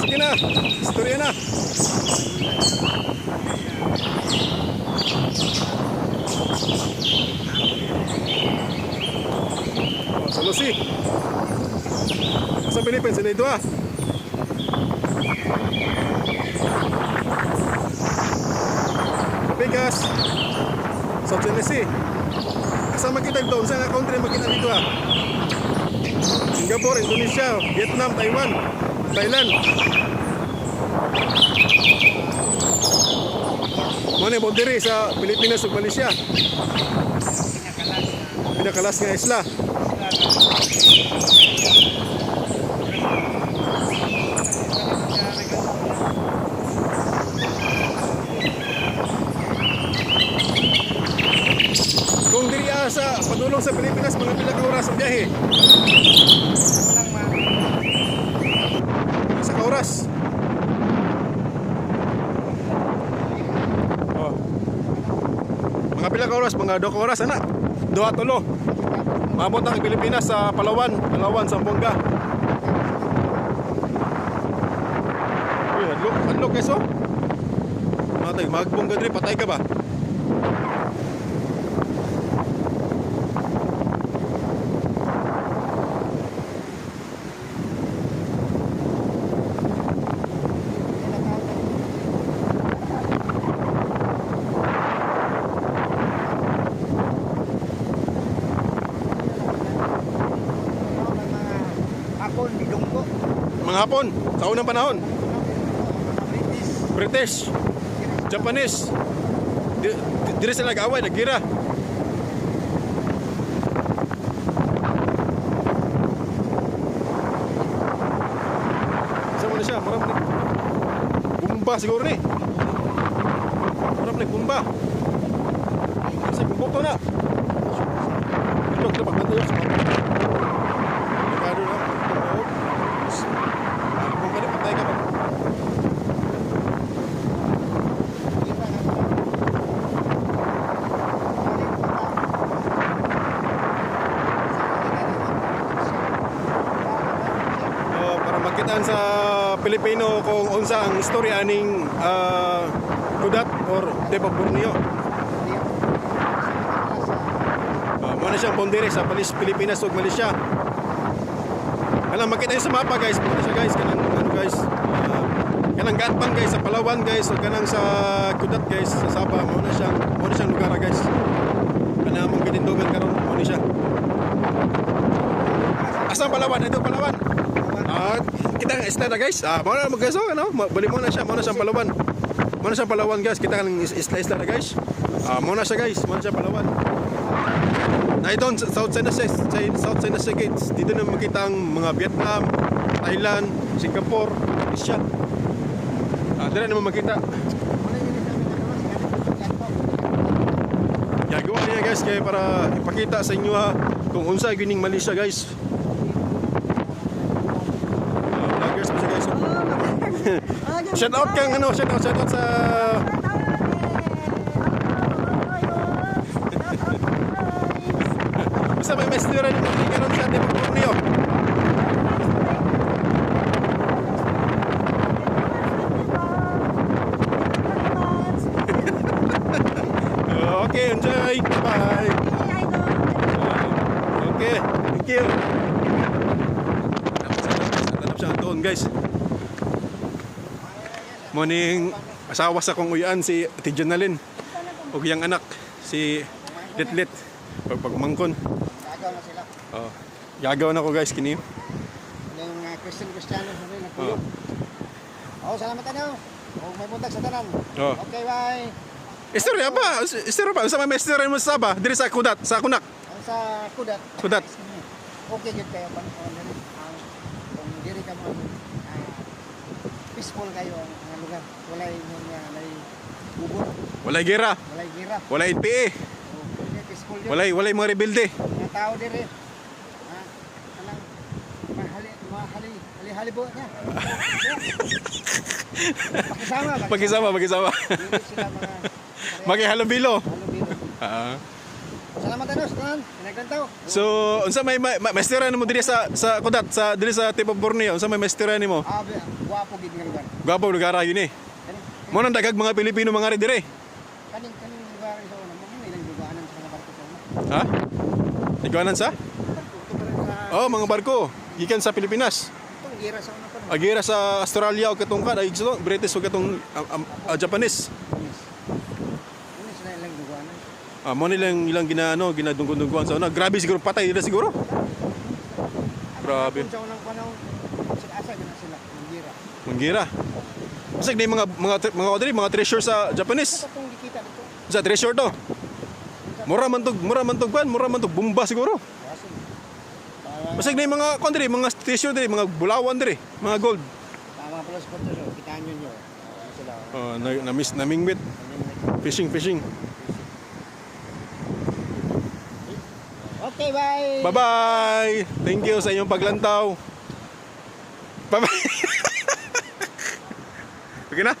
sige na. Istorya na. Oh, sa Lucy. Sa Philippines, sila ito ah. Vegas, South Tennessee. Kasama kita ito, saan na country makita dito ah? Singapore, Indonesia, Vietnam, Taiwan, Thailand. Muna boundary sa Pilipinas ug Malaysia. Pinakalas nga isla. Kung diri sa padulong sa Pilipinas, mga pila ka oras ang biyahe? Sa ka oras. Oh. Mga pila ka oras, mga 2 ka oras ana. 2-3. Maabot ang Pilipinas sa Palawan, Zamboanga. Uy, hadlok keso. Matay, magbong gadri, patay ka ba? Mga Hapon, sa unang panahon. British, Japanese. Diri sila nag-away, nag-gira. Isa mo na siya, marami na. Bumba siguro ni. Marami na bumba. Kasi bumbuto na. Ito, kita pagkanta yun sa mga. Delikado na. Makitaan sa Pilipino kung unsa ang istorya aning Kudat or Deva Borneo. Muna siyang boundary sa Pilipinas ug Malaysia. Kanang makita sa mapa guys, muna siya guys, kanang ano guys, kanang Gatpang guys sa Palawan guys, ug kanang sa Kudat guys sa Sabah, muna siyang lugar guys. Kanang mong pinindungan karon muna siya. Asang Palawan? Ito Palawan. Kita ang isla na guys. Muna mag-gaso ano? Bali mo na siya, muna siyang Palawan. Muna siyang Palawan guys. Kita ang isla na guys. Muna siya guys, muna siyang Palawan. Na ito South China Sea Gates. Dito na makita ang mga Vietnam, Thailand, Singapore, Malaysia. Dito na makita. Gagawa niya guys kaya para ipakita sa inyo kung unsa gining Malaysia guys. Shout out kang ano, shout out sa basta may mestiran yung karon sa Deva Borneo. Okay, enjoy. Bye. Okay, thank you. Tanap siya doon guys. Morning, asawa sa kong uyan si Ate Janalyn ug iyang anak si Litlit pagmangkon. Gagaw na sila. Oh, gagaw na ko guys kini. Yung Christiano sabi na kuyo. Salamat ano. Og may buntag sa tanan. Okay, bye. Istorya ba? Sa may istorya mo sa Sabah, diri sa Kudat, sa Kunak. Sa Kudat. Kudat. Okay gyud kayo pan kung diri ka mo peaceful kayo ang lugar. Walay bubot. Walay gira. Walay gira. Walay NPA. Peaceful yun. Walay mga rebelde. Mga tao diri. Kanang halibo niya. Pakisama. Makihalubilo. Salamat ano sa tanan. Pinagkantaw. So, unsa may maestera nimo diri sa kudat sa diri sa Tip of Borneo? Unsa may maestera nimo? Guwapo gid nga lugar. Gwapo lugar yun eh. Mo nang dagag mga Pilipino mga ri dire. Kaning lugar sa una mo ilang dugaan sa mga barko sa una. Ha? Iguanan sa? Oh, mga barko. Gikan sa Pilipinas. Itong gira sa una pa. Agira sa Australia o katong kan ay gusto British o katong Japanese. Ano sila ilang dugaan. Mo nilang ilang ginadunggon-dungguan sa una. Grabe siguro patay nila siguro. Grabe. Sa unang panahon, asa gina sila ng gira. Manggira. Kasi may mga treasure sa Japanese. Ito tong gikita dito. Sa treasure to. Mura man tog bomba siguro. Kaso. Basig na yung mga country, mga treasure diri, mga bulawan diri, mga gold. Mga plus po to, kitaan nyo. Sila. Namingwit. Fishing. Okay, bye. Bye-bye. Thank you sa inyong paglantaw. Bye-bye. Okay na?